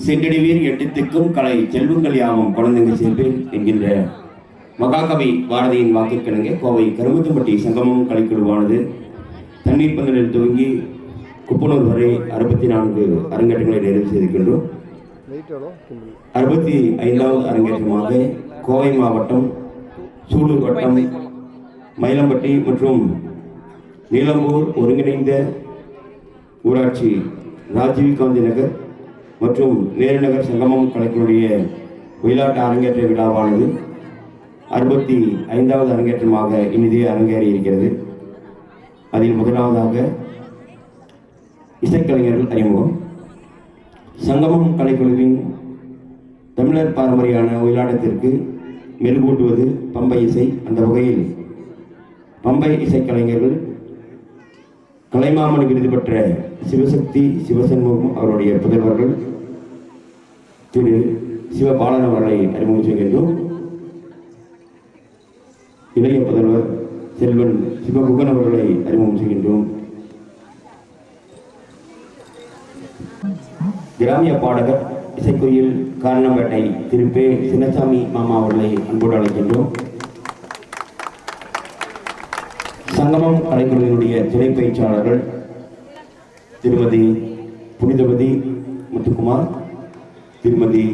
சென்றடிவீர் எட்டத்திற்கும் கலை செல்வங்கள் யாவும் குழந்தைங்க சேர்ப்பேன் என்கின்ற மகாகவி பாரதியின் வாக்கிற்கிணங்க கோவை கருமத்தம்பட்டி சங்கமம் கலைக்குழுவானது தண்ணீர் பந்தலில் துவங்கி குப்பனூர் வரை 64 அரங்கேற்றங்களை நிறைவு செய்திருக்கின்றோம். 65வது அரங்கேற்றமாக கோவை மாவட்டம் சூலூர் வட்டம் மயிலம்பட்டி மற்றும் நீலம்பூர் ஒருங்கிணைந்த ஊராட்சி ராஜீவ் காந்தி நகர் மற்றும் நேரு நகர் சங்கமம் கலைக்குழுடைய ஒயிலாட்ட அரங்கேற்ற விழாவானது 65வது அரங்கேற்றமாக இனிதே அரங்கேறி இருக்கிறது. அதில் முதலாவதாக இசைக்கலைஞர்கள் அறிமுகம். சங்கமம் கலைக்குழுவின் தமிழர் பாரம்பரியான ஒயிலாட்டத்திற்கு மெருகூட்டுவது பம்பை இசை. அந்த வகையில் பம்பை இசைக்கலைஞர்கள் கலைமாமணி விருது பெற்ற சிவசக்தி சிவசண்முகம் அவருடைய புதல்வர்கள் திரு சிவபாலன் அவர்களை அறிமுகம் செய்கின்றோம். இளைய புதல்வர் செல்வன் சிவகுகன் அவர்களை அறிமுகம் செய்கின்றோம். கிராமிய பாடகர் இசைக்குயில் காரணம்பேட்டை திரு பே சின்னசாமி மாமா அவர்களை அன்போடு அழைக்கின்றோம். சங்கமம் கலைக்குழுவினுடைய துணை பயிற்சியாளர்கள் திருமதி புனிதவதி முத்துக்குமார், திருமதி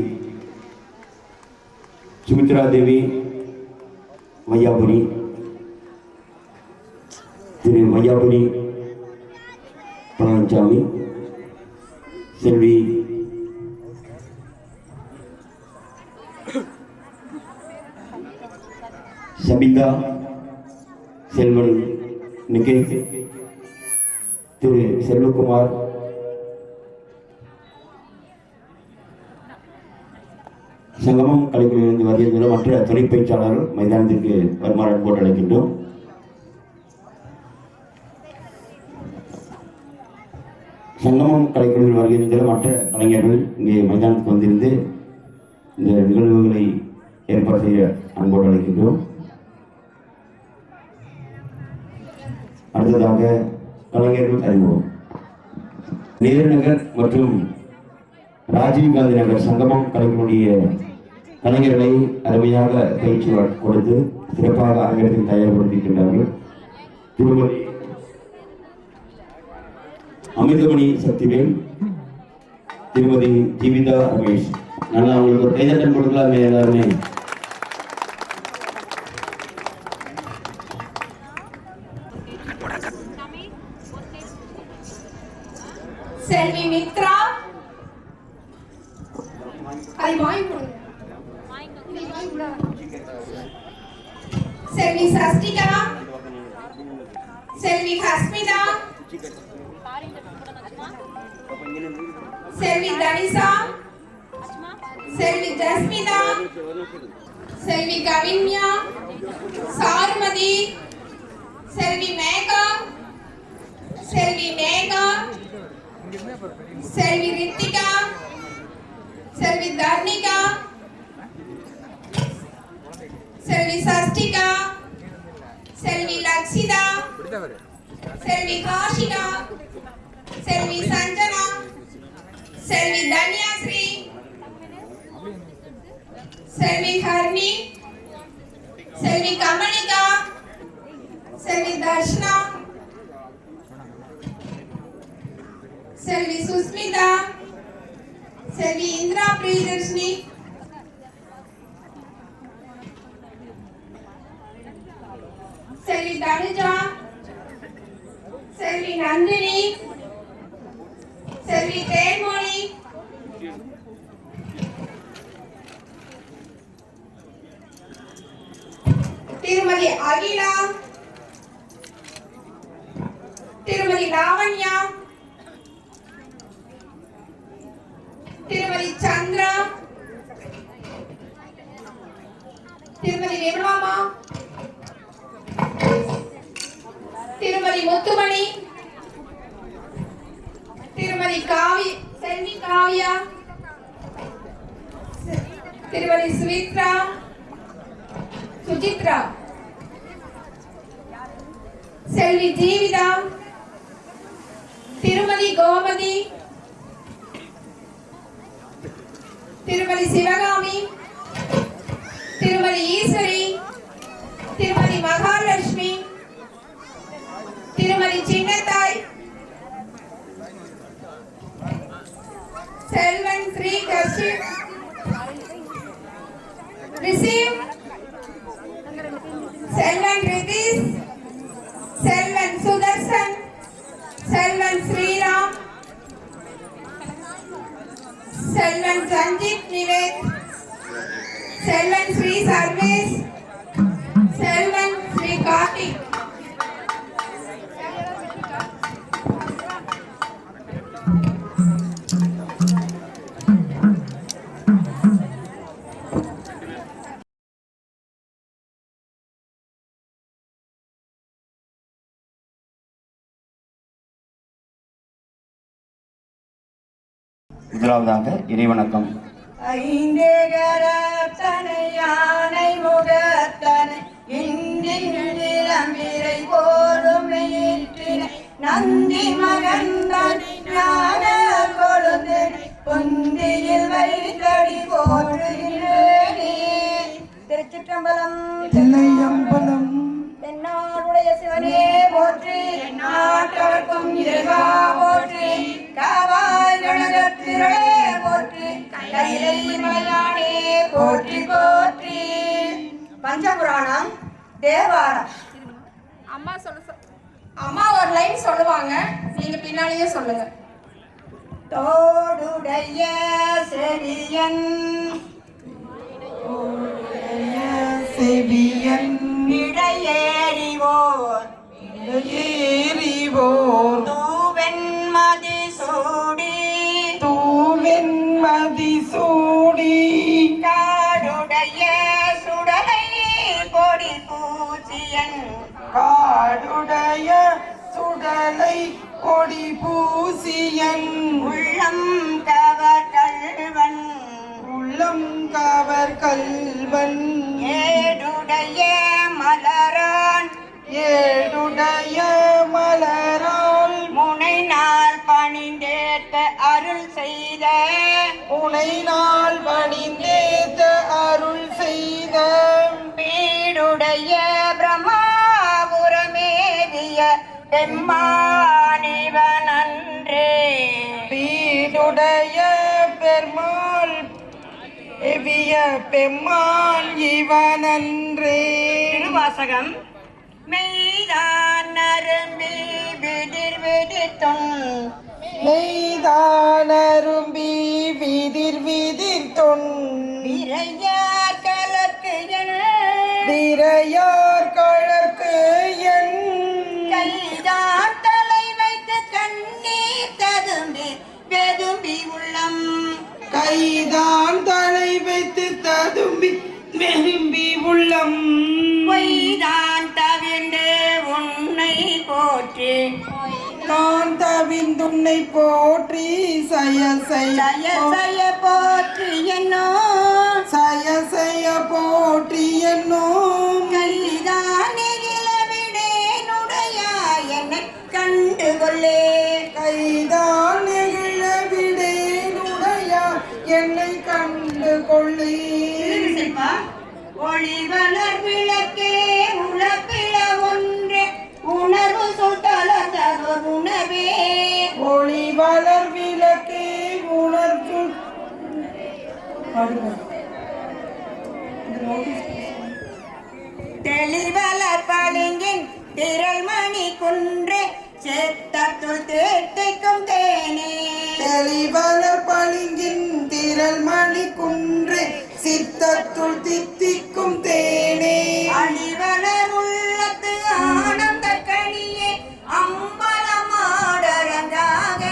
சுமித்ரா தேவி வையாபுரி, திரு வையாபுரி பழனிசாமி, செல்வி சபிதா, செல்வன் நிகேஷ், திரு செல்வகுமார், சங்கமம் கலைக்குழுவிலிருந்து வருகின்ற மற்ற துணை பயிற்சியாளர்கள் மைதானத்திற்கு வருமாறு அன்போடு அழைக்கின்றோம். சங்கமம் கலைக்குழுவில் வருகின்ற மற்ற கலைஞர்கள் இங்கே மைதானத்துக்கு வந்திருந்து இந்த நிகழ்வுகளை ஏற்பாடு செய்ய அன்போடு அழைக்கின்றோம். அடுத்ததாக கலைஞர்கள் அறிமுகம். நேரு நகர் மற்றும் ராஜீவ் காந்தி நகர் சங்கமம் கலைஞருடைய கலைஞர்களை அருமையாக பயிற்சி கொடுத்து சிறப்பாக அரங்கத்தில் தயார்படுத்தியிருக்கின்றார்கள். திருமதி அமிர்தமணி சக்திவேல், திருமதி ஜீவிதா ரமேஷ். நல்லா அவங்களுக்கு ஒரு கைதட்டல் கொடுக்கலாமே எல்லாருமே. செல்வி மித்ரா, செல்வி சஷ்டிகா, செல்வி ஹஸ்மிதா, செல்வி தனிஷா, செல்வி ஜஸ்மிதா, செல்வி கவின்யா, சாருமதி, செல்வி மேகா, செல்வி மேகா, செல்வி ரித்திகா, செல்வி தர்ணிகா, செல்வி சஷ்டிகா, செல்வி லக்ஷிதா, செல்வி காஷிகா, செல்வி சஞ்சனா, செல்வி தன்யாஸ்ரீ, செல்வி ஹர்னி, செல்வி கமலிகா, செல்வி தர்ஷனா, செல்வி சுஸ்மிதா, செல்வி இந்திரா பிரியதர்ஷினி, செல்வி தனுஜா, செல்வி நந்தினி, செல்வி தேன்மொழி, திருமதி அகிலா, திருமதி லாவண்யா, திருமதி சந்திரா, திருமதி நிர்மலா, திருமதி முத்துமணி, திருமதி செல்வி காவியா, திருமதி சுமித்ரா, சுஜித்ரா, செல்வி ஜீவிதா, திருமதி கோமதி, திருமதி சிவகாமி, திருமதி ஈஸ்வரி, திருமதி மகாலட்சுமி, திருமதி சின்னத்தாய், செல்வன் ஸ்ரீ கஷ்யப். Receive செல்வன் ரிதிஷ், செல்வன் சுதர்சன், செல்வன் ஸ்ரீராம், செல்வன் சஞ்சித் நிவேத், செல்வன் ஸ்ரீ சர்வேஷ், செல்வன் ஸ்ரீ கார்த்திக். முதலாவதாக இறைவணக்கம். ஐந்தேகரத்தனை யானை முகத்தனை இந்திரை போலும் ஏற்றினை நந்தி மகந்தனை ஞான கொழுந்தனை பொந்தியில் வைத்தடி போற்றுகிறேனே. திருச்சிற்றம்பலம். தில்லையம்பலம். தென்னாடுடைய சிவனே போற்றி, நாட்டவர்க்கும் இறைவா போற்றி, காவாய் கனகத்திரளே போற்றி, கைலை மலையானே போற்றி போற்றி. பஞ்சபுராணம் தேவாரம். அம்மா ஒரு லைன் சொல்லுவாங்க, நீங்க பின்னாலேயே சொல்லுங்க. தோடுடைய செவியன் செவியன் இடையேறிவோர் ஏறிவோர் தூவெண்மதி சூடி தூவெண்மதி சூடி காடுடைய சுடலை பொடி பூச்சியன் காடுடைய சுடலை கொடி பூசியன் உள்ளம் கவர் கல்வன் உள்ளம் கவர் கல்வன் ஏடுடைய மலரான் ஏடுடைய மலரால் முனை நாள் பணிந்தேத்த அருள் செய்த உனை நாள் பணிந்தேத்த அருள் செய்த பீடுடைய பிரம்மாபுரமேவிய பெம்மானிவனன்றே. பீடுடைய பெருமாள் எவிய பெம்மான் இவனன்றே. திருவாசகம். மெய்தான் நரும்பி விதிர் விதித்தும் மெய்தானரும்பி விதிர் விதிர் தொன் விரையார் கலக்கு என திரையார் கழற்கு என் கைதான் தலை வைத்து கண்ணீர் ததும்பி வெதும்பி உள்ளம் கைதான் தலை வைத்து ததும்பி வெறும்பி உள்ளம் பொய்தான் தவிர்ந்து உன்னை போற்றி நான் தவிந்துன்னை போற்றி சய ஜய ஜய போற்றி என்னோ சய சய போற்றி என்னும் கைதான் நெகிழவிடேனுடையா என்னை கண்டு கொள்ளே. கைதான் நெகிழ விடேனுடையா என்னை கண்டு கொள்ளே. ஒளிவளர் விளக்கே உழப்பில ஒன்றே உணர்வு சுட்டலதொரு உணவே. ஒளி வளர் விளக்கே உணர்வு தெளிவளர் பளிங்கின் திரள் மணி குன்றே சேத்தத்துள் தேட்டைக்கும் தேனே. தெளிவளர் பளிங்கின் திரள் மணி குன்றே சித்தத்துள் தித்திக்கும் தேனே. அழிவளர் உள்ளத்து ஆனந்த கனியே அம்பலமாடரங்காக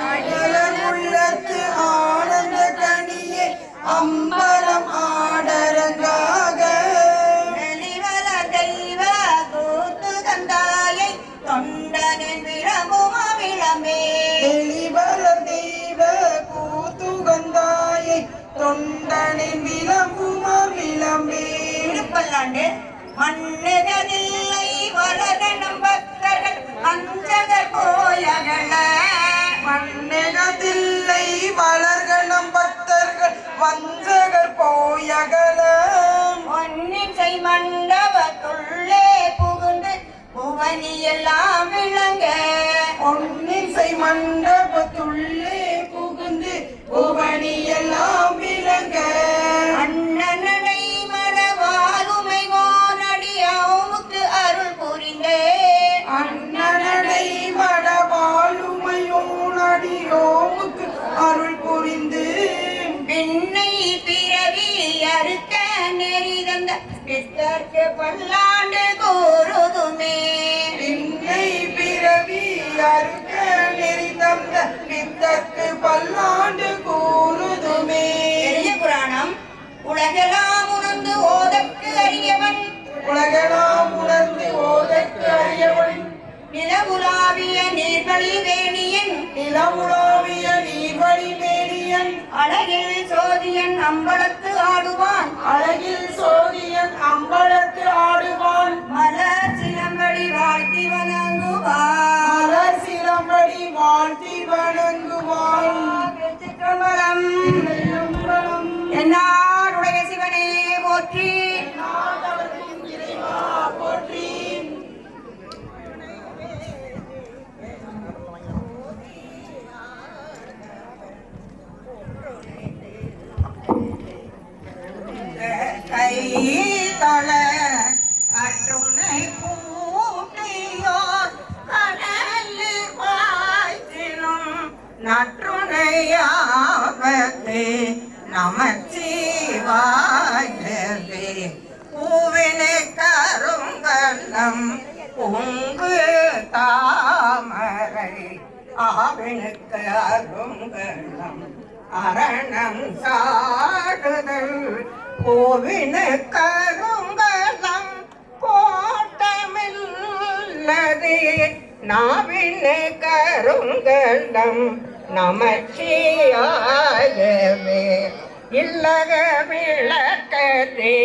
அழகர் உள்ளத்து ஆனந்த கனியே அம்பலம் ஆடரங்காக. வெளிவள தெய்வ கூத்து கந்தாயை தொண்டனின் விளம்பும் அவிளம்பே. தெளிவளர் தெய்வ கூத்துகந்தாயை தொண்டனின் விளம்புமா விளம்பே. திருப்பல்லாண்டு. மண்ணுகதில்லை வளரனும் பக்தர்கள் அஞ்சகர் போயகல மண்ணெனதில்லை வளர்கணம் பக்தர்கள் புவனி எல்லாம் விளங்க பொன்னிசை மண்டபத்துள்ளே புகுந்து புவனி எல்லாம் விளங்க அண்ணனடை மரவாலுமை கோனடியாவுக்கு அருள் புரிந்தே அண்ணனடை மடவாளுமையோனடியோமுக்கு அருள் புரிந்து பின்னை பிறவி அறுக்க நெறி தந்த பித்தர்க்கு பல்லாண்டு கூறுதுமே பின்னை பிறவி அறுக்க நெறி தந்த பித்தற்கு பல்லாண்டு கூறுதுமே. பெரிய புராணம் உலகெல்லாம் உணர்ந்து ஓதற்கு அறியவன் உலகெல்லாம் உணர்ந்து ஓதற்கு அறியவன் நிலவுலாவிய நீர்வழி வேணியன் நிலமுலாவிய நீர்வழி மேனியன் அழகில் சோதியன் அம்பலத்து ஆடுவான் அழகில் சோதியன் அம்பலத்து ஆடுவான் மலர் சிலம்படி வாழ்த்தி வணங்குவான் மலர் சிலம்படி வாழ்த்தி வணங்குவான். திருச்சிற்றம்பலம். என்னாருடைய சிவனே போற்றி நாதவர்க்கும் இறைவா போற்றி. கை தள அற்றுணை பூட்டியோர் கடலில் வாய்த்தினும் நற்றுணையாவதே நமச்சிவாயவே பூவினை கருங்கல்லம் பொங்கு தாமரை ஆவினுக்கு அருங்கல்லம் அரணம் சாடுதல் கோவின கருங்கலம் கோட்டமில்லதே நாவின கருங்கலம் நமச்சிவாயவே இல்லக விளக்கதே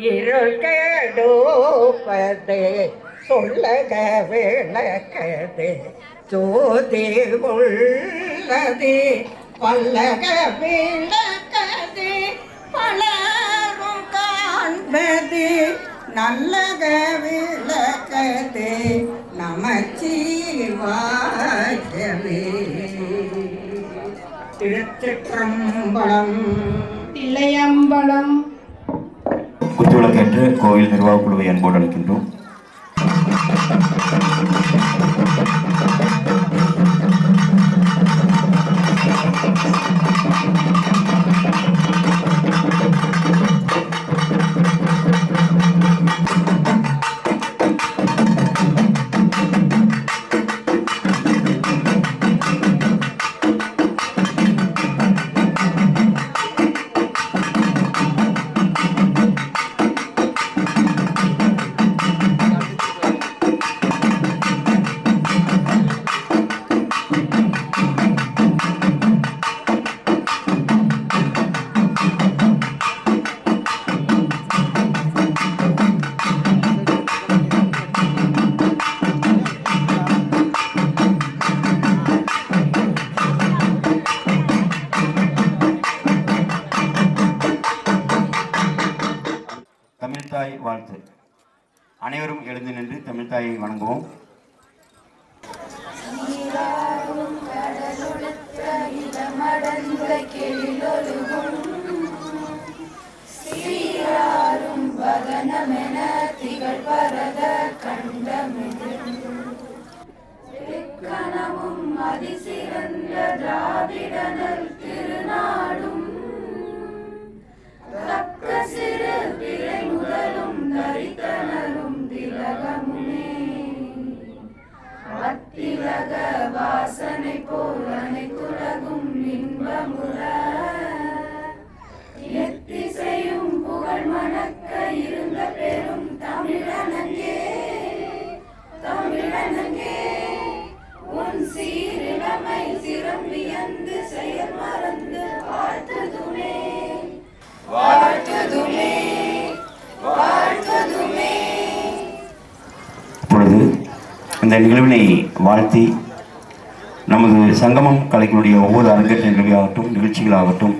இருள் கெடுப்பதே சொல்லக விளக்கதே ஜோதி உள்ளதே பல்லக விளக்கதே பலரும் காண்பதே நல்லக விளக்கதே நமச்சிவாயவே. திருச்சிற்றம்பலம். தில்லையம்பலம். குத்துவிளக்கேற்று கோயில் நிர்வாகக் குழுவை அன்போடு அழைக்கின்றோம். தமிழ்தாய் வாழ்த்து. அனைவரும் எழுந்து நின்று தமிழ்தாயை வணங்குவோம். அதிசிறந்த திராவிடனல் திருநாடும் தக்க சிறு பிறை முதலும் தரித்தனரும் திலகமுனே அத்திலக வாசனை போல் அனைத்துலகும் இன்பமுற எத்திசையும் புகழ் மணக்க இருந்த பெரும் தமிழனங்கே தமிழனங்கே உன் சீரிழமை சிறம்பியந்து செயல் மறந்து வாழ்த்துதுமே வாழ்த்துதுமே வாழ்த்துதுமே. இப்பொழுது இந்த நிகழ்வினை வாழ்த்தி நமது சங்கமம் கலைகளுடைய ஒவ்வொரு அரங்கேற்ற நிகழ்ச்சியாகட்டும் நிகழ்ச்சிகளாகட்டும்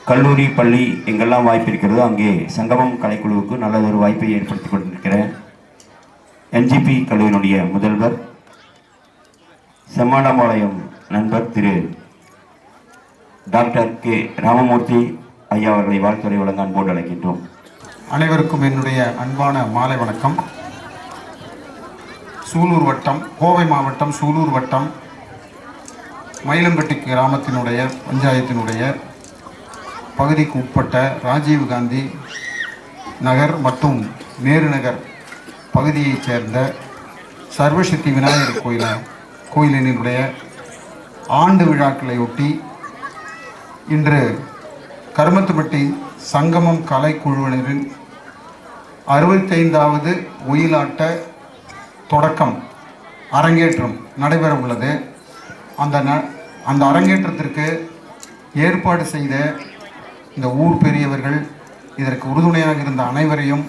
கல்லூரி பள்ளி எங்கெல்லாம் வாய்ப்பு இருக்கிறதோ அங்கே சங்கமம் கலைக்குழுவுக்கு நல்ல ஒரு வாய்ப்பை ஏற்படுத்தி கொண்டிருக்கிறேன். என்ஜிபி கல்லூரியினுடைய முதல்வர் செம்மாண்டம்பாளையம் நண்பர் திரு டாக்டர் கே ராமமூர்த்தி ஐயா அவர்களை வாழ்த்துறை வழங்க அன்போடு அழைக்கின்றோம். அனைவருக்கும் என்னுடைய அன்பான மாலை வணக்கம். சூலூர் வட்டம், கோவை மாவட்டம் சூலூர் வட்டம் மயிலம்பட்டி கிராமத்தினுடைய பஞ்சாயத்தினுடைய பகுதிக்கு உட்பட்ட ராஜீவ்காந்தி நகர் மற்றும் நேரு நகர் பகுதியைச் சேர்ந்த சர்வசக்தி விநாயகர் கோயிலினுடைய ஆண்டு விழாக்களை ஒட்டி இன்று கருமத்துப்பட்டி சங்கமம் கலைக்குழுவினரின் 65வது ஒயிலாட்ட தொடக்கம் அரங்கேற்றம் நடைபெற உள்ளது. அந்த அரங்கேற்றத்திற்கு ஏற்பாடு செய்த இந்த ஊர் பெரியவர்கள், இதற்கு உறுதுணையாக இருந்த அனைவரையும்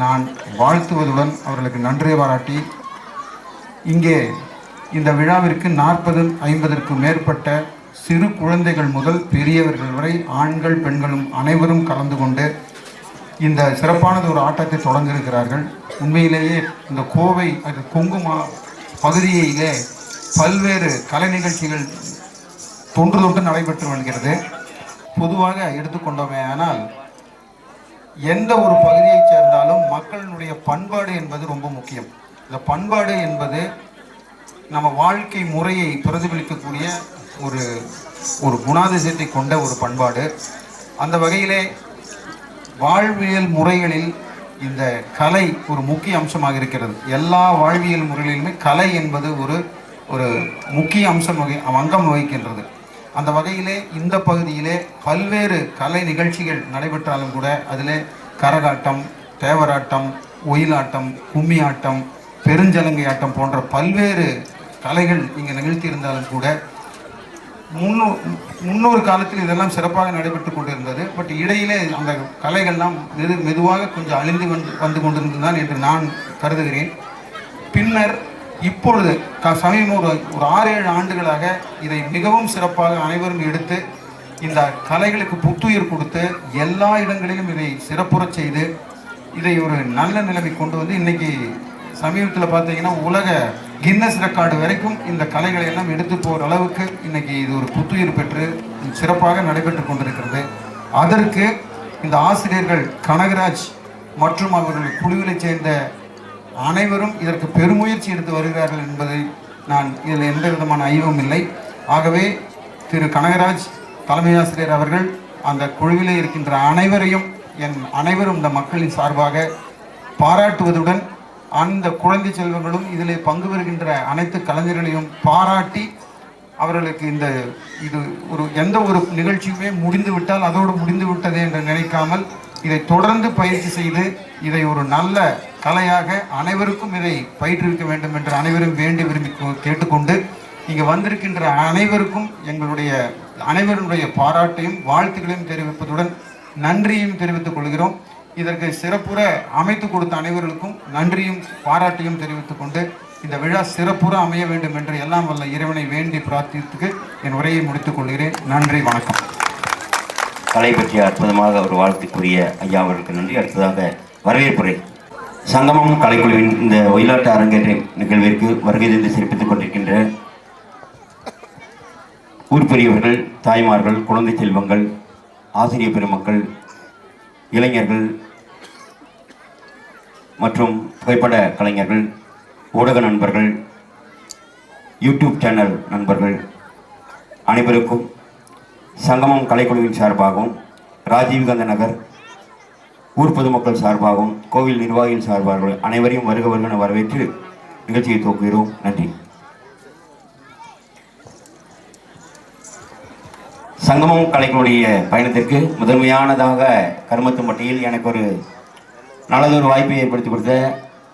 நான் வாழ்த்துவதுடன் அவர்களுக்கு நன்றி பாராட்டி, இங்கே இந்த விழாவிற்கு 40-50க்கும் மேற்பட்ட சிறு குழந்தைகள் முதல் பெரியவர்கள் வரை ஆண்கள் பெண்களும் அனைவரும் கலந்து கொண்டு இந்த சிறப்பானது ஒரு ஆட்டத்தை தொடங்கியிருக்கிறார்கள். உண்மையிலேயே இந்த கோவை கொங்கு பகுதியிலே பல்வேறு கலை நிகழ்ச்சிகள் தொன்று நடைபெற்று வருகிறது. பொதுவாக எடுத்துக்கொண்டோமே ஆனால் எந்த ஒரு பகுதியைச் சேர்ந்தாலும் மக்களினுடைய பண்பாடு என்பது ரொம்ப முக்கியம். இந்த பண்பாடு என்பது நம்ம வாழ்க்கை முறையை பிரதிபலிக்கக்கூடிய ஒரு குணாதிசயத்தை கொண்ட ஒரு பண்பாடு. அந்த வகையிலே வாழ்வியல் முறைகளில் இந்த கலை ஒரு முக்கிய அம்சமாக இருக்கிறது. எல்லா வாழ்வியல் முறைகளிலுமே கலை என்பது ஒரு முக்கிய அங்கம் வகிக்கின்றது. அந்த வகையிலே இந்த பகுதியிலே பல்வேறு கலை நிகழ்ச்சிகள் நடைபெற்றாலும் கூட அதில் கரகாட்டம், தேவராட்டம், ஒயிலாட்டம், கும்மி ஆட்டம், பெருஞ்சலங்கை ஆட்டம் போன்ற பல்வேறு கலைகள் இங்கே நிகழ்த்தியிருந்தாலும் கூட முன்னொரு காலத்தில் இதெல்லாம் சிறப்பாக நடைபெற்று கொண்டிருந்தது. பட் இடையிலே அந்த கலைகள்லாம் மெதுவாக கொஞ்சம் அழிந்து வந்து கொண்டிருந்ததுதான் என்று நான் கருதுகிறேன். பின்னர் இப்பொழுது சமீபம் ஒரு 6-7 ஆண்டுகளாக இதை மிகவும் சிறப்பாக அனைவரும் எடுத்து இந்த கலைகளுக்கு புத்துயிர் கொடுத்து எல்லா இடங்களிலும் இதை சிறப்புறச் செய்து இதை ஒரு நல்ல நிலைமை கொண்டு வந்து இன்னைக்கு சமீபத்தில் பார்த்தீங்கன்னா உலக கின்னஸ் ரெக்கார்டு வரைக்கும் இந்த கலைகளை எல்லாம் எடுத்து போகிற அளவுக்கு இன்னைக்கு இது ஒரு புத்துயிர் பெற்று சிறப்பாக நடைபெற்று கொண்டிருக்கிறது. அதற்கு இந்த ஆசிரியர்கள் கனகராஜ் மற்றும் அவர்கள் குழுவிலைச் சேர்ந்த அனைவரும் இதற்கு பெருமுயற்சி எடுத்து வருகிறார்கள் என்பதை இதில் எந்த விதமான ஐயமும் இல்லை. ஆகவே திரு கனகராஜ் தலைமை ஆசிரியர் அவர்கள் அந்த குழுவிலே இருக்கின்ற அனைவரும் இந்த மக்களின் சார்பாக பாராட்டுவதுடன் அந்த குழந்தை செல்வங்களும் இதில் பங்கு பெறுகின்ற அனைத்து கலைஞர்களையும் பாராட்டி அவர்களுக்கு இது எந்த ஒரு நிகழ்ச்சியுமே முடிந்து விட்டால் அதோடு முடிந்து விட்டது என்று நினைக்காமல் இதை தொடர்ந்து பயிற்சி செய்து இதை ஒரு நல்ல கலையாக அனைவருக்கும் இதை பயிற்றுவிக்க வேண்டும் என்று அனைவரும் வேண்டி விரும்பி கேட்டுக்கொண்டு இங்கே வந்திருக்கின்ற அனைவருக்கும் அனைவருடைய பாராட்டையும் வாழ்த்துக்களையும் தெரிவிப்பதுடன் நன்றியும் தெரிவித்துக் கொள்கிறோம். இதற்கு சிறப்புற அமைத்து கொடுத்த அனைவர்களுக்கும் நன்றியும் பாராட்டையும் தெரிவித்துக் கொண்டு இந்த விழா சிறப்புற அமைய வேண்டும் என்று எல்லாம் வல்ல இறைவனை வேண்டி பிரார்த்தித்துக்கு என் உரையை முடித்துக் கொள்கிறேன். நன்றி, வணக்கம். கலை பற்றிய அற்புதமாக ஒரு வாழ்த்துக்குரிய ஐயா அவர்களுக்கு நன்றி. அடுத்ததாக வரவேற்புரை. சங்கமம் கலைக்குழுவின் இந்த ஒயிலாட்ட அரங்கேற்ற நிகழ்விற்கு வருகை தந்து சிறப்பித்துக் கொண்டிருக்கின்ற ஊர் பெரியவர்கள், தாய்மார்கள், குழந்தை செல்வங்கள், ஆசிரியர் பெருமக்கள், இளைஞர்கள் மற்றும் புகைப்பட கலைஞர்கள், ஊடக நண்பர்கள், யூடியூப் சேனல் நண்பர்கள் அனைவருக்கும் சங்கமம் கலைக்குழுவின் சார்பாகவும் ராஜீவ்காந்தி நகர் ஊர் பொதுமக்கள் சார்பாகவும் கோவில் நிர்வாகிகள் சார்பாகவும் அனைவரையும் வருக வருகென வரவேற்று நிகழ்ச்சியை துவக்குகிறோம். நன்றி. சங்கமம் கலைக்குழுடைய பயணத்திற்கு முதன்மையானதாக கருமத்தும்பட்டியில் எனக்கு ஒரு நல்லதொரு வாய்ப்பை ஏற்படுத்தி கொடுத்த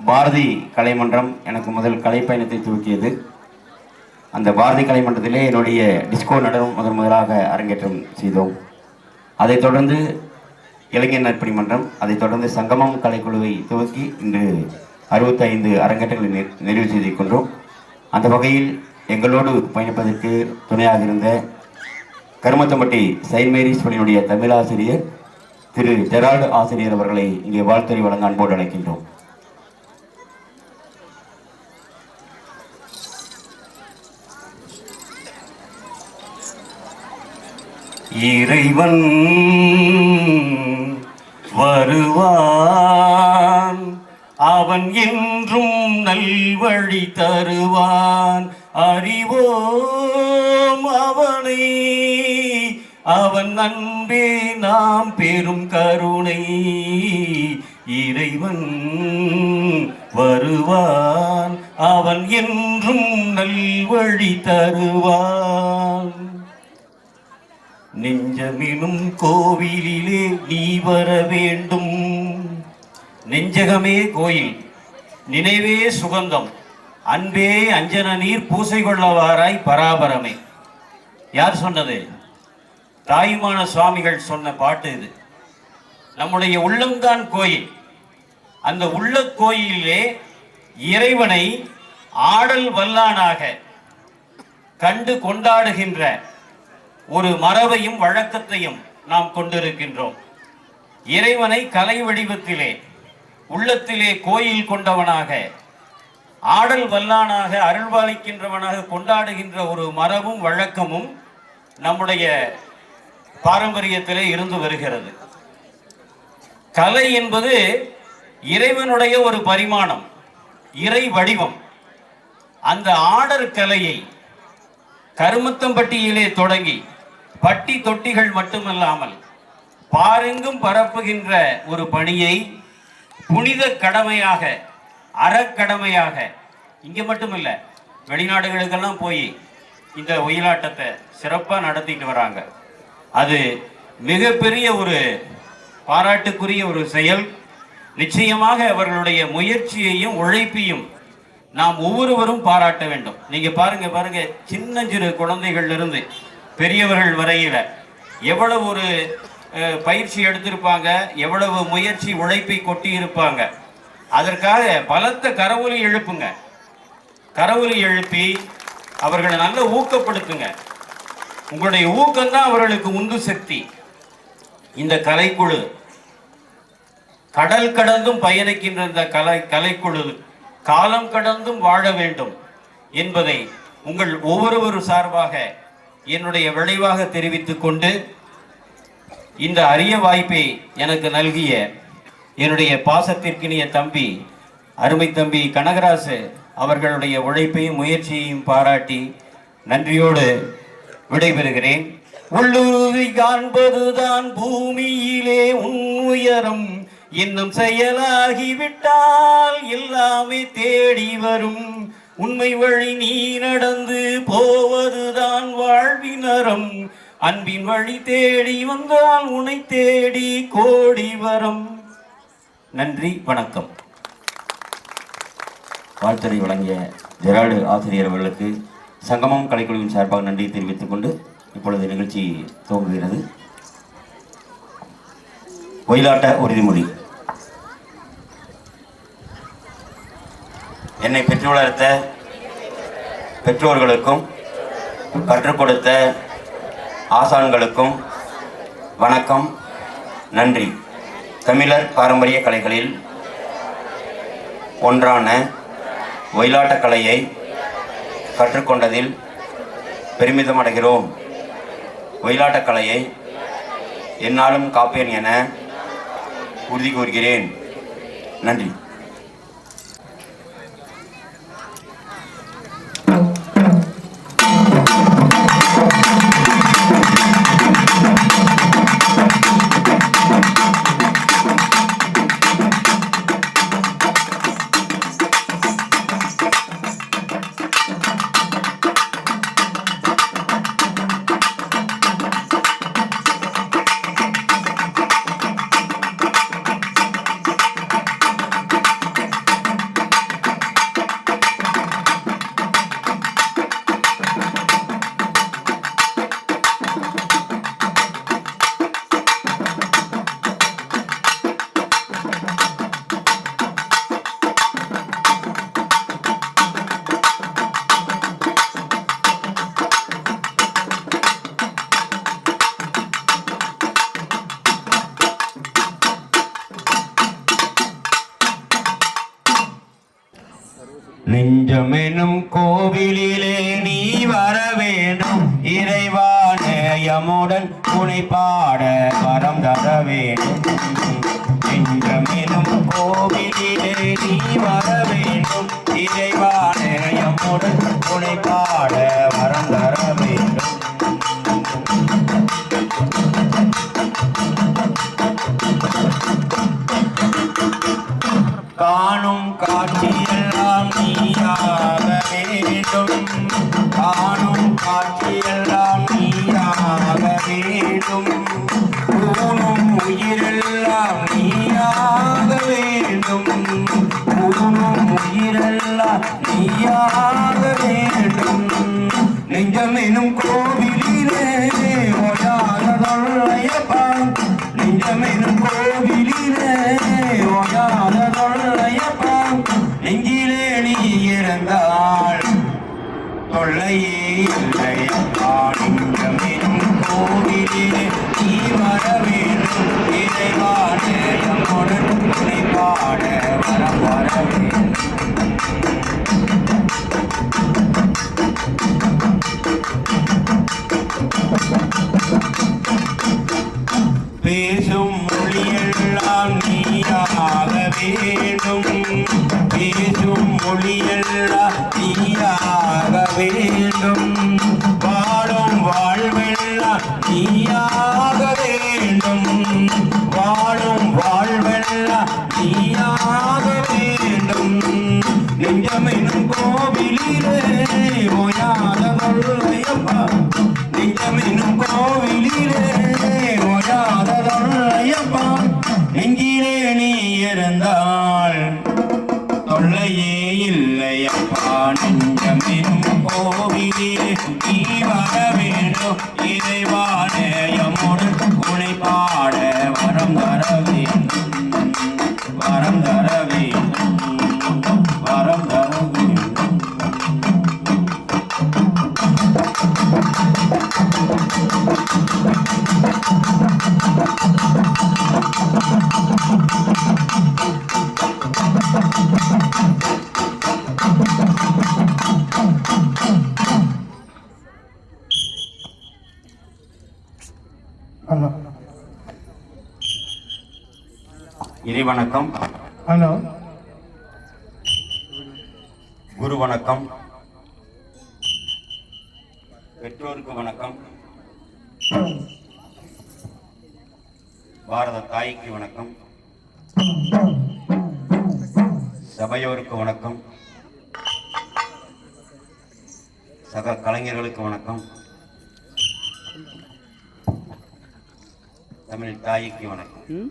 பாரதி கலைமன்றம் எனக்கு முதல் கலை பயணத்தை துவக்கியது. அந்த பாரதி கலைமன்றத்திலே என்னுடைய டிஸ்கோ நடனம் முதலாக அரங்கேற்றம் செய்தோம். அதைத் தொடர்ந்து இளைஞர் நற்பணி மன்றம், அதைத் தொடர்ந்து சங்கமம் கலைக்குழுவை துவக்கி இன்று 65 அரங்கேற்றங்களை நிறைவு செய்து கொண்டோம். அந்த வகையில் எங்களோடு பயணிப்பதற்கு துணையாக இருந்த கருமத்தம்பட்டி செயின்ட் மேரிஸ் பள்ளியினுடைய தமிழாசிரியர் திரு ஜெரால்டு ஆசிரியர் அவர்களை இங்கே வாழ்த்துறை வழங்க அன்போடு அழைக்கின்றோம். இறைவன் வருவான், அவன் என்றும் நல்வழி தருவான். அறிவோம் அவனை, அவன் அன்பே நாம் பெரும் கருணை. இறைவன் வருவான், அவன் என்றும் நல்வழி தருவான். நெஞ்சமெனும் கோவிலிலே நீ வர வேண்டும். நெஞ்சகமே கோயில், நினைவே சுகந்தம், அன்பே அஞ்சன நீர் பூசை கொள்ளவாராய் பராபரமே. யார் சொன்னது? தாயுமான சுவாமிகள் சொன்ன பாட்டு இது. நம்முடைய உள்ளம்தான் கோயில். அந்த உள்ள கோயிலே இறைவனை ஆடல் வல்லானாக கண்டு கொண்டாடுகின்ற ஒரு மரபையும் வழக்கத்தையும் நாம் கொண்டிருக்கின்றோம். இறைவனை கலை வடிவத்திலே உள்ளத்திலே கோயில் கொண்டவனாக, ஆடல் வல்லானாக, அருள்பாலிக்கின்றவனாக கொண்டாடுகின்ற ஒரு மரபும் வழக்கமும் நம்முடைய பாரம்பரியத்திலே இருந்து வருகிறது. கலை என்பது இறைவனுடைய ஒரு பரிமாணம், இறை வடிவம். அந்த ஆடற் கலையை கருமத்தம்பட்டியிலே தொடங்கி பட்டி தொட்டிகள் மட்டுமல்லாமல் பாரெங்கும் பரப்புகின்ற ஒரு பணியை புனித கடமையாக, அறக்கடமையாக, இங்கே மட்டுமில்ல, வெளிநாடுகளுக்கெல்லாம் போய் இந்த ஒயிலாட்டத்தை சிறப்பாக நடத்திட்டு வராங்க. அது மிகப்பெரிய ஒரு பாராட்டுக்குரிய ஒரு செயல். நிச்சயமாக அவர்களுடைய முயற்சியையும் உழைப்பையும் நாம் ஒவ்வொருவரும் பாராட்ட வேண்டும். நீங்க பாருங்க, சின்னஞ்சிறு குழந்தைகள் இருந்து பெரியவர்கள் வரையில எவ்வளவு ஒரு பயிற்சி எடுத்திருப்பாங்க, எவ்வளவு முயற்சி உழைப்பை கொட்டி இருப்பாங்க. அதற்காக பலத்த கரவொலி எழுப்புங்க. கரவொலி எழுப்பி அவர்களை நல்ல ஊக்கப்படுத்துங்க. உங்களுடைய ஊக்கம்தான் அவர்களுக்கு உந்து சக்தி. இந்த கலைக்குழு, கடல் கடந்தும் பயணிக்கின்ற இந்த கலைக்குழு காலம் கடந்தும் வாழ வேண்டும் என்பதை உங்கள் ஒவ்வொருவரும் சார்பாக என்னுடைய விளைவாக தெரிவித்துக் கொண்டு, இந்த அரிய வாய்ப்பை எனக்கு நல்கிய என்னுடைய பாசத்திற்கினிய தம்பி, அருமை தம்பி கனகராசு அவர்களுடைய உழைப்பையும் முயற்சியையும் பாராட்டி நன்றியோடு விடைபெறுகிறேன். உள்ளுறுதி காண்பதுதான் பூமியிலே உயரம், இன்னும் செயலாகிவிட்டால் எல்லாமே தேடி வரும். உண்மை வழி நீ நடந்து போவதுதான் வாழ்வினரம், அன்பின் வழி தேடி வந்தால் உன்னை தேடி கோடி வரம். நன்றி, வணக்கம். வாழ்த்துறை வழங்கிய ஜெரால்டு ஆசிரியர் அவர்களுக்கு சங்கமம் கலைக்குழுவின் சார்பாக நன்றி தெரிவித்துக் கொண்டு இப்பொழுது நிகழ்ச்சி துவங்குகிறது. ஒயிலாட்ட உறுதிமொழி. என்னை பெற்று வளர்த்த பெற்றோர்களுக்கும் கற்றுக் கொடுத்த ஆசான்களுக்கும் வணக்கம், நன்றி. தமிழர் பாரம்பரிய கலைகளில் ஒன்றான ஒயிலாட்டக் கலையை கற்றுக்கொண்டதில் பெருமிதம் அடைகிறோம். ஒயிலாட்டக் கலையை என்னாலும் காப்பேன் என உறுதி கூறுகிறேன். நன்றி. நெஞ்சமெனும் கோவிலிலே நீ வர வேண்டும் இறைவானயம் எம்முடன் உனை பாட வரம் தர வேண்டும் நெஞ்சமெனும் கோவிலிலே நீ வர வேண்டும் இறைவானே எம்முடன் உனை பாட வரம் தர வேண்டும் காணும் காட்சியெல்லாம் நீயாக வேண்டும் காணும் காட்சியெல்லாம் நீயாக வேண்டும் ஊனும் உயிரெல்லாம் நீயாக வேண்டும் ஊனும் உயிரெல்லாம் நீயாக வேண்டும் நெஞ்சமெனும் கோவிலிலே ஓயாத தொல்லையப்பா நெஞ்சமெனும் கோவிலிலே ஓயாத தொல்லையப்பா நெஞ்சிலே நீ இருந்தால் தொல்லையே இல்லையப்பா நெஞ்சமெனும் கோவிலிலே நீ வர வேண்டும் இறைவானே எம்முடன் உனை பாட வரம் வர வேண்டும் பேசும் மொழியெல்லாம் நீயாக வேண்டும் பேசும் மொழியெல்லாம் நீயாக வேண்டும் வாழும் வாழ்வெல்லாம் நீயாக வேண்டும் வாழும் வாழ்வெல்லாம் நீயாக வேண்டும் நெஞ்சமெனும் கோவிலிலே ஓயாத தொல்லையப்பா நெஞ்சமெனும் கோவிலிலே ஓயாத தொல்லையப்பா நெஞ்சிலே நீ இருந்தால் தொல்லையே இல்லையப்பா நெஞ்சமெனும் கோவிலிலே நீ வர வேண்டும் இறைவானே எம்முடன் உனை பாட வரம் தர வேண்டும் வரம் தர வேண்டும் வரம் தர வேண்டும் ஹலோ இறை வணக்கம் ஹலோ குரு வணக்கம் பெற்றோருக்கு வணக்கம் பாரத தாய்க்கு வணக்கம் சபையோருக்கு வணக்கம் சக கலைஞர்களுக்கு வணக்கம் தமிழ் தாய்க்கு வணக்கம்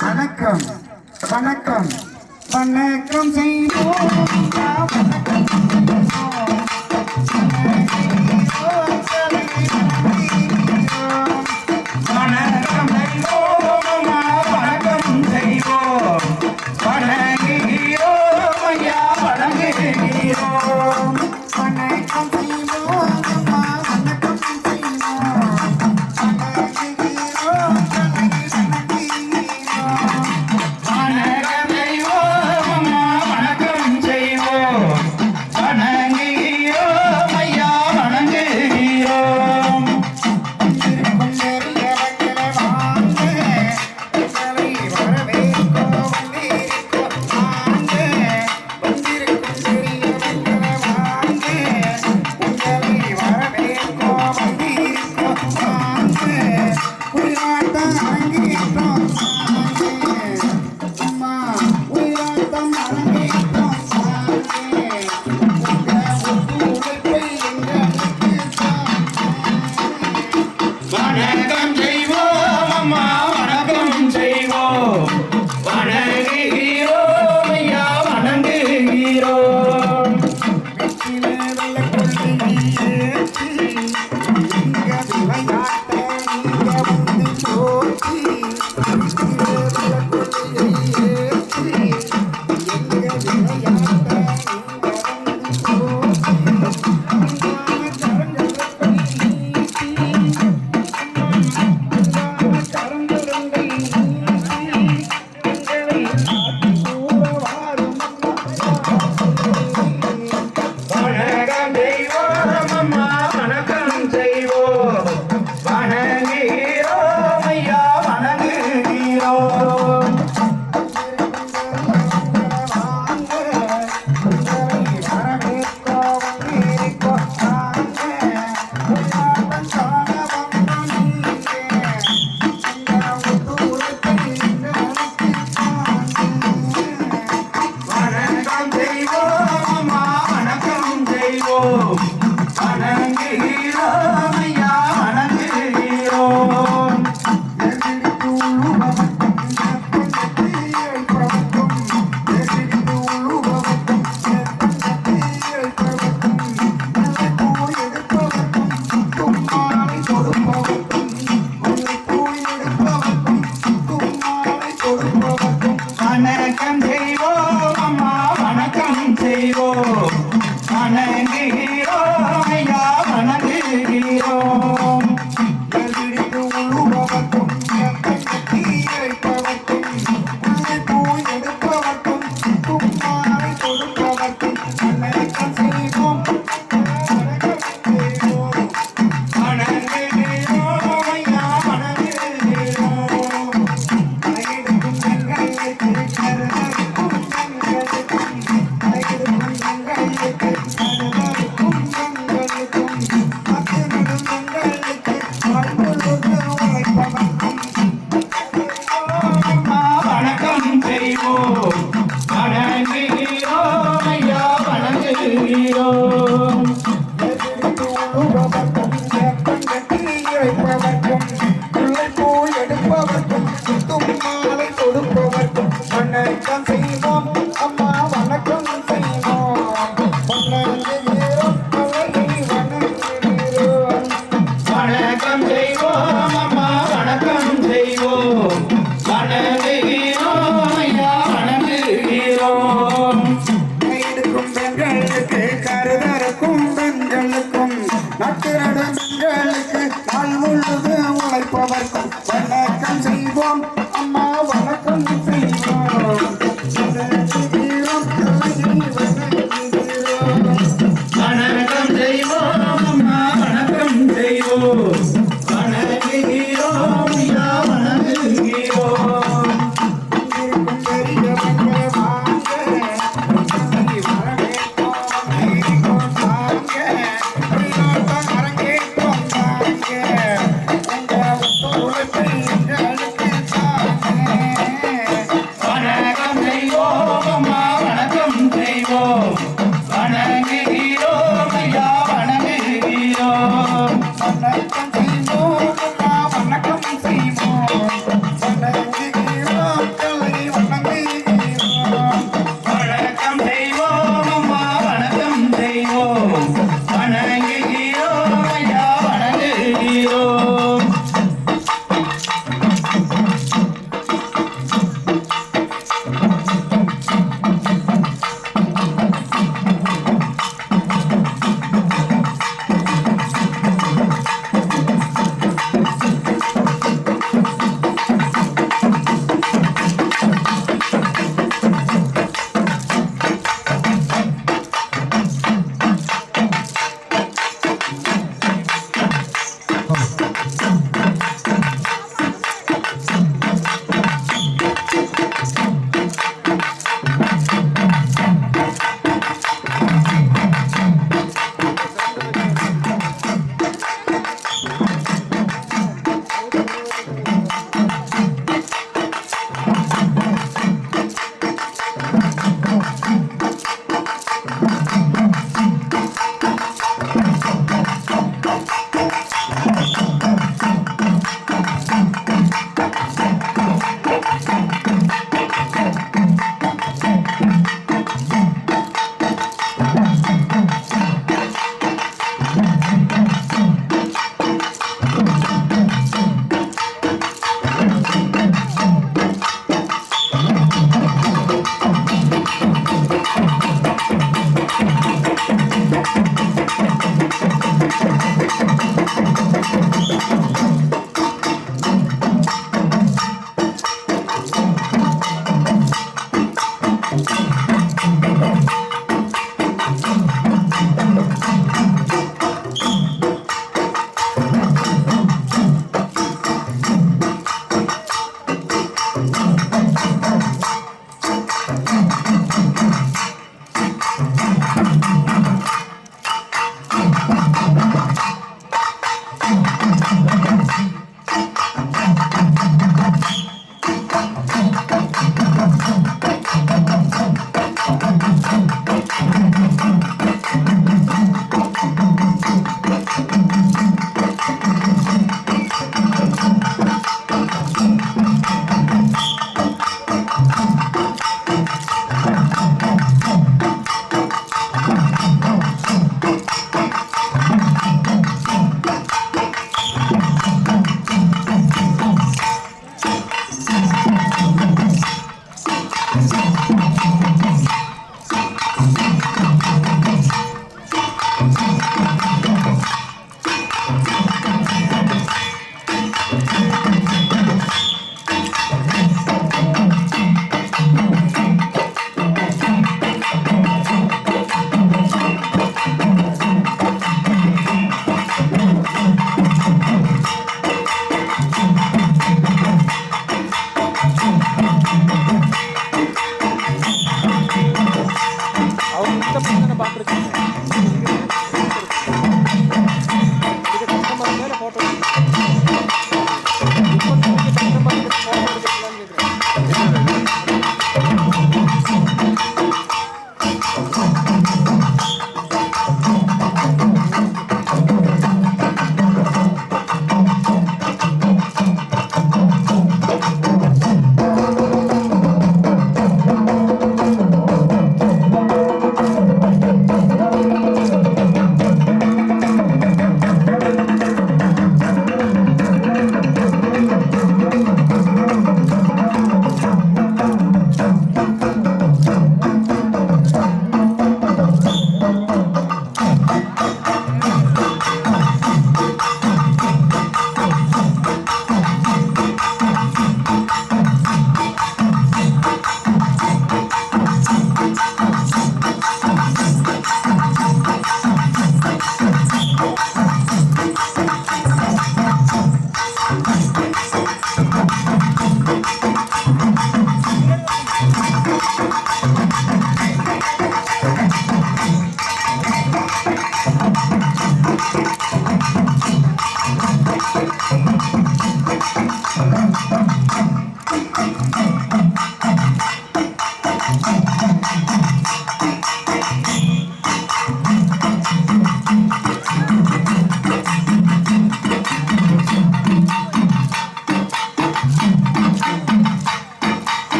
வணக்கம் வணக்கம் வணக்கம் செய்வோம் வணக்கம் செய்வோம் வணக்கம் செய்வோம் வணங்குகிறோம் ஐயா வணங்குகிறோம் வணக்கம் செய்வோம் வணக்கம் செய்வோம் வணங்குகிறோம் உயிராட்டம் அரங்கேற்றம் அம்மா உயிராட்டம் அரங்கேற்றம் உங்க ஒத்துழைப்பை எங்களுக்கு வணக்கம் செய்வோம் அம்மா வணக்கம் செய்வோம் வணங்குகிறோம் ஐயா வணங்குகிறோம் வெற்றில வெள்ள கொள்கை ஏற்றி எங்க விளையாட்ட நீங்க வந்து போற்றி வெற்றில வெள்ள கொள்கை ஏற்றி எங்க விளையாட்ட நீங்க வந்து போற்றி கரங்களை நீட்டி எங்களை கூட வாரும் வணக்கம் செய்வோம் அம்மா வணக்கம் செய்வோம் வணங்குகிறோம் ஐயா வணங்குகிறோம் வணக்கம் செய்வோம் அம்மா வணக்கம் செய்வோம் வணங்குகிறோம் ஐயா வணங்குகிறோம் வணக்கம் செய்வோம் அம்மா வணக்கம் செய்வோம் வணங்குகிறோம் ஐயா வணங்குகிறோம் வணங்குகிறோம் ஐயா வணங்குகிறோம் அம்மா வணக்கம் செய்வோம் வணங்குகிறோம் ஐயா வணங்குகிறோம் வணக்கம் செய்வோம் அம்மா வணக்கம் செய்வோம் வணங்குகிறோம் வணங்குகிறோம் வணக்கம் செய்வோம் அம்மா வணக்கம் செய்வோம் வணங்குகிறோம் ஐயா வணங்குகிறோம் கையெடுக்கும் பெண்களுக்கு கருதறுக்கும் பெண்களுக்கும் நட்டுநடும் பெண்களுக்கு நாள் முழுது உழைப்பவர்க்கும் வணக்கம் செய்வோம் அம்மா வணக்கம் செய்வோம் வணங்குகிறோம் வணங்குகிறோம் வணக்கம் செய்வோம் அம்மா வணக்கம் செய்வோம் வணங்குகிறோம் ஐயா வணங்குகிறோம் இருக்கும் பெரியவங்க வாங்க வரவேற்போம் வாங்க உயிராட்டம் அரங்கேற்றம் வாங்க உங்க ஒத்துழைப்பை எங்களுக்கு தாங்க வணக்கம் செய்வோம் அம்மா வணக்கம் செய்வோம் வணங்குகிறோம் ஐயா வணங்குகிறோம் வணக்கம் செய்வோம் அம்மா வணக்கம் செய்வோம் வணங்குகிறோம் கலை வணங்குகிறோம் வணக்கம் செய்வோம் அம்மா வணக்கம் செய்வோம் வணங்குகிறோம் ஐயா வணங்குகிறோம்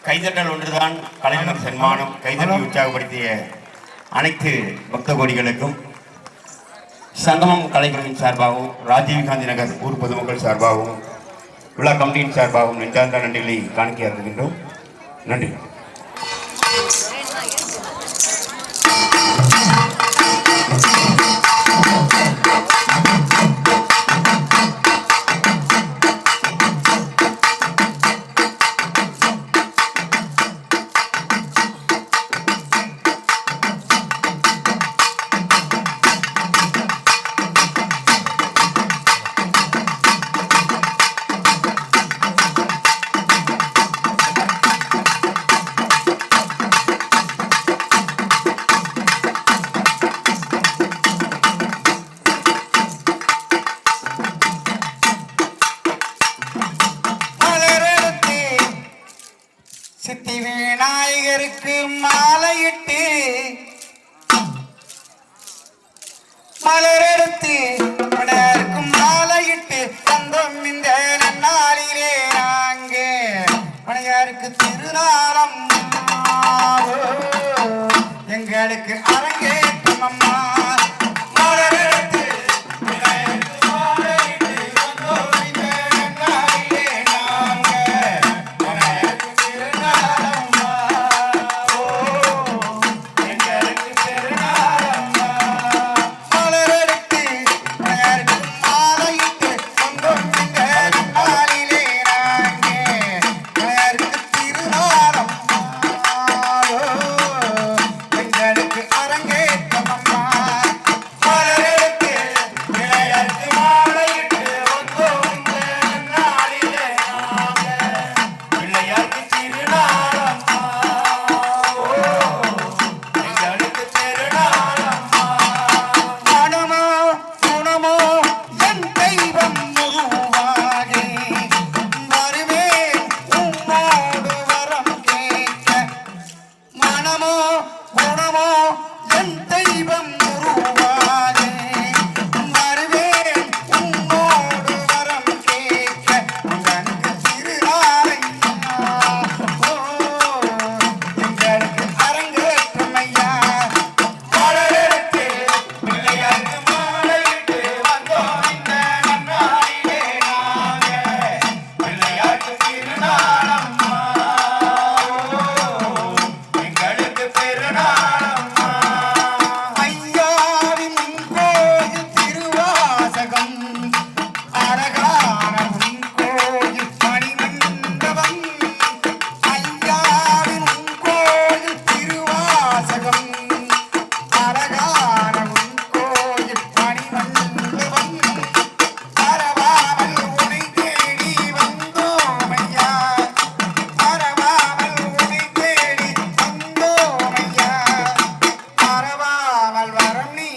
கைதட்டல் ஒன்றுதான் கலைஞர் சன்மானம். கைதட்டி உற்சாகப்படுத்திய அனைத்து பக்த கோடிகளுக்கும் சங்கமம் கலைக்குழுவின் சார்பாகவும் ராஜீவ்காந்தி நகர் ஊர் பொதுமக்கள் சார்பாகவும் விழா கமிட்டியின் சார்பாகவும் நெஞ்சார்ந்த நன்றிகளை காணிக்கை அருந்துகின்றோம். நன்றி. சித்தி விநாயகருக்கு மாலையிட்டு மலரெடுத்து மலருக்கு மாலையிட்டு தந்தோம் இந்த நன்னாளிலே நாங்க மனையாருக்கு திருநாளம் எங்களுக்கு அரங்கேற்றம் அம்மா. மலரெடுத்து எங்களுக்கு என் தெய்வம் உருவாதே வருவேன் உன்னோடு வரம் கேட்க உனக்கு திருநாளையா ஓ எங்களுக்கு அரங்கேற்றமையா மலரெடுத்து பிள்ளையாருக்கு மாலையிட்டு வந்தோம் இந்த நன்னாளிலே நாங்க பிள்ளையாருக்கு திருநாளம்மா எங்களுக்கு பெருநாளம்மா ஐயாவின் கோயில் திருவாசகம் அழகான உன் கோயில் மணிமண்டபம் ஐயாவின் கோயில் திருவாசகம் அழகான உன் கோயில் மணிமண்டபம் பரவாமல் உனை தேடி வந்தோம் ஐயா பரவாமல் உனை தேடி வந்தோம் ஐயா பரவாமல் வரம் நீ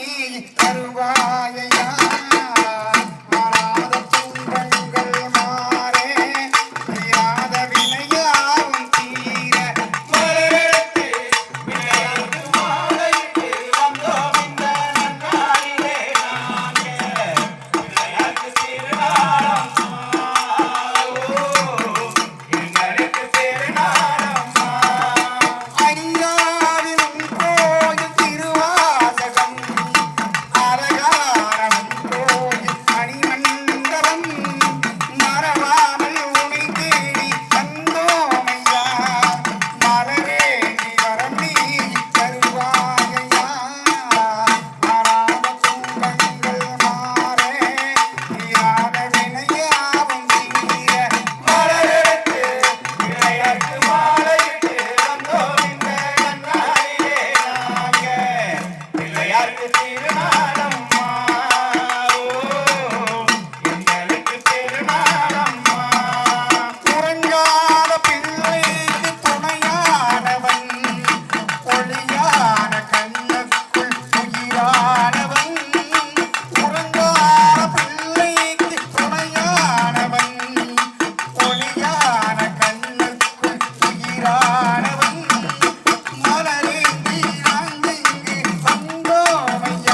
தருவாயையா மாறாத துன்பங்கள் மாறே தீராத வினையாவும் தீர மலரெடுத்து பிள்ளையாருக்கு மாலையிட்டு வந்தோம் இந்த நன்னாளிலே நாங்க பிள்ளையாருக்கு திருநாளம்மா எங்களுக்கு பெருநாளம்மா ஐயாவின் கோயில் திருவாசகம் அழகான கோயில் மணிமண்டபம் மறவாமல் உனை தேடி வந்தோம் ஐயா மலரேடி வரம் நீ தருவாயையா மாறாத துன்பங்கள் மாறே தீராத வினையாவும் தீர மலரெடுத்து பிள்ளையாருக்கு மாலையிட்டு வந்தோம் இந்த நன்னாளிலே நாங்க பிள்ளையாருக்கு திருநாளம்மா எங்களுக்கு பெருநாளம்மா உறங்காத பிள்ளைக்கு துணையானவன் ஒளியான கண்ணுக்குள் உயிரானவன் உறங்காத பிள்ளைக்கு துணையானவன் ஒளியான கண்ணுக்குள் உயிரானவன் மலரேந்தி நாங்கள் இங்கு வந்தோம் ஐயா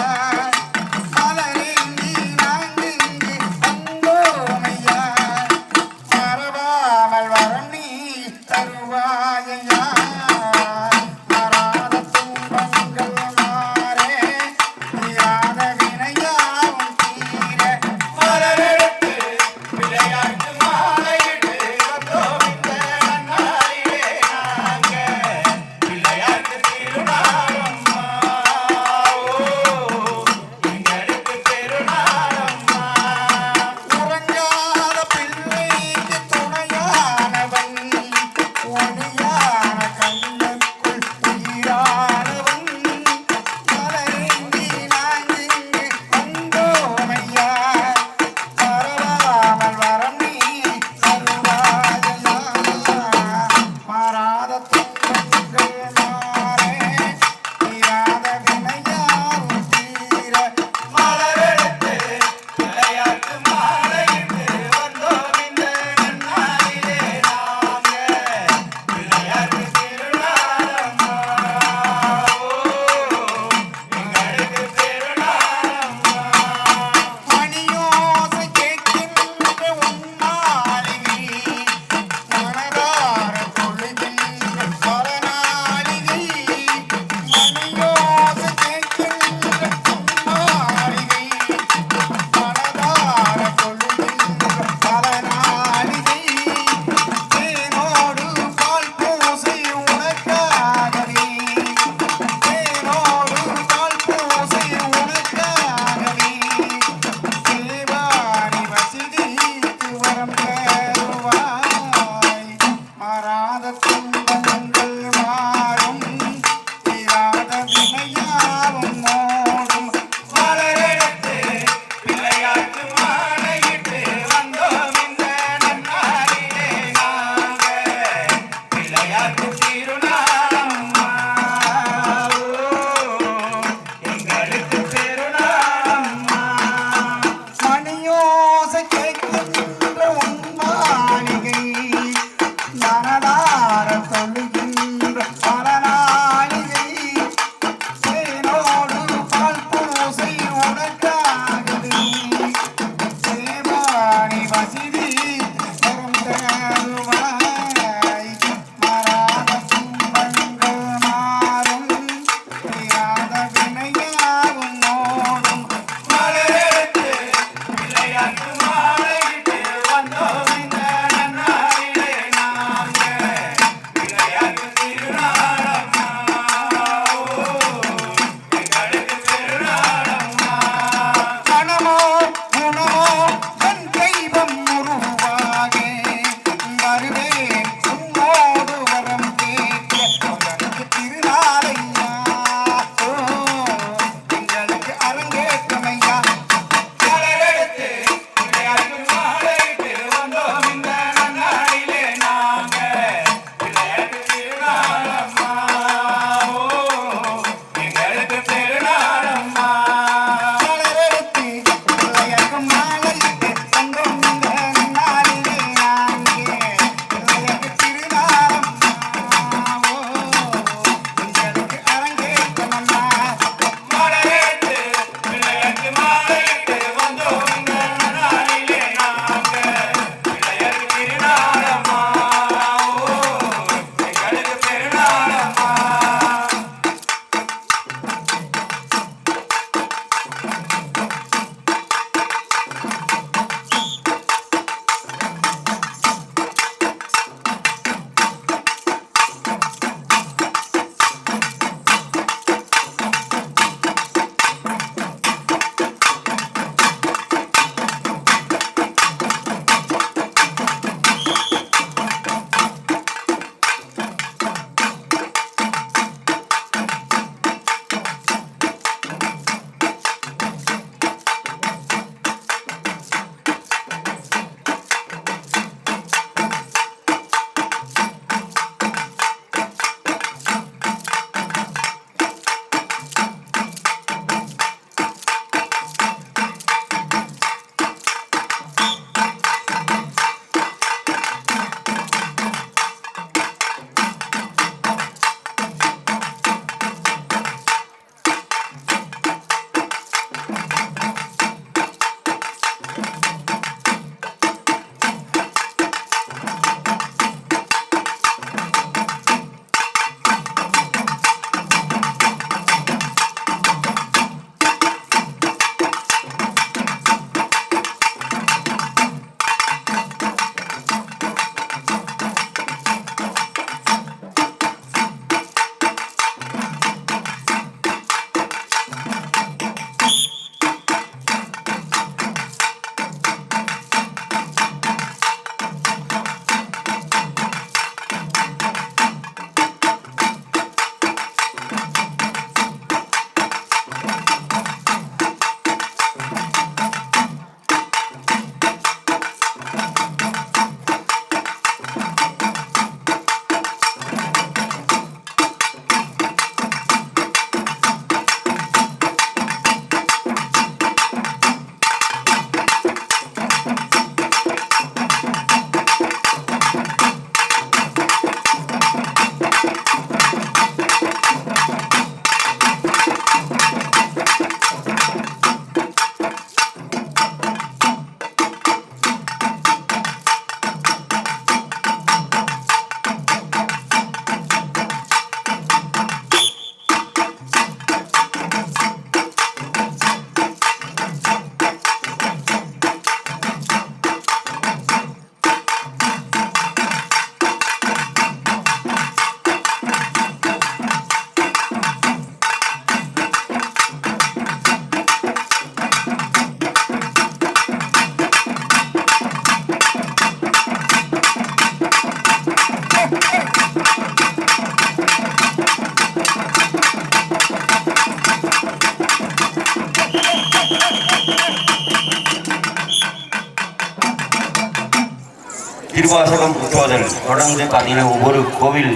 திருவாசகம் முற்றோதல் தொடர்ந்து பார்த்தீங்கன்னா ஒவ்வொரு கோவில்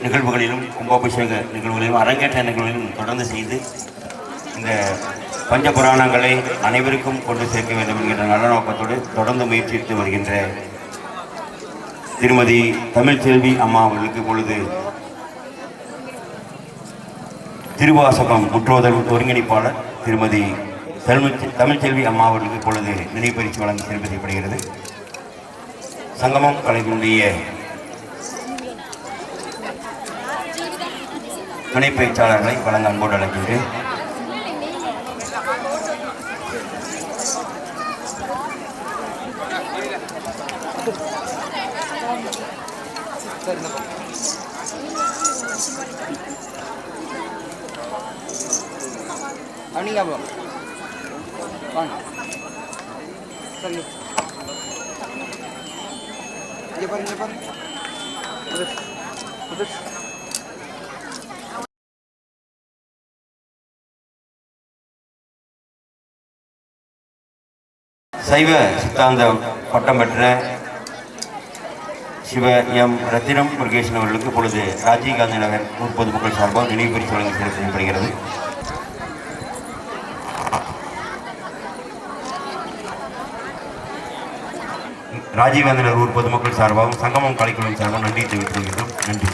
நிகழ்வுகளிலும் கும்பாபிஷேக நிகழ்வுகளிலும் அரங்கேற்ற நிகழ்வுகளிலும் தொடர்ந்து செய்து இந்த பஞ்ச புராணங்களை அனைவருக்கும் கொண்டு சேர்க்க வேண்டும் என்கின்ற நல்ல நோக்கத்தோடு தொடர்ந்து முயற்சித்து வருகின்ற திருமதி தமிழ்ச்செல்வி அம்மா அவர்களுக்கு இப்பொழுது திருவாசகம் முற்றோதல் ஒருங்கிணைப்பாளர் திருமதி தமிழ்ச்செல்வி அம்மா அவர்களுக்கு இப்பொழுது நினைவு பரிசு வழங்கி சிறப்பிக்கப்படுகிறது. சங்கமம் கலைகளுடைய துணை பேச்சாளர்களை வழங்க அன்போடு அழைக்கின்றேன். சைவ சித்தாந்த பட்டம் பெற்ற சிவ எம் ரத்தினம் முருகேசன் அவர்களுக்கு இப்பொழுது ராஜீவ்காந்தி நகர் ஊர் பொதுமக்கள் சார்பாக நினைவு பரிசு வழங்கி சிறப்பு செய்யப்படுகிறது. ராஜீவ்காந்தி நகர் ஊர் பொதுமக்கள் சார்பாகவும் சங்கமம் கலைக்குழுவின் சார்பாக நன்றி தெரிவித்துக் கொள்கிறோம். நன்றி.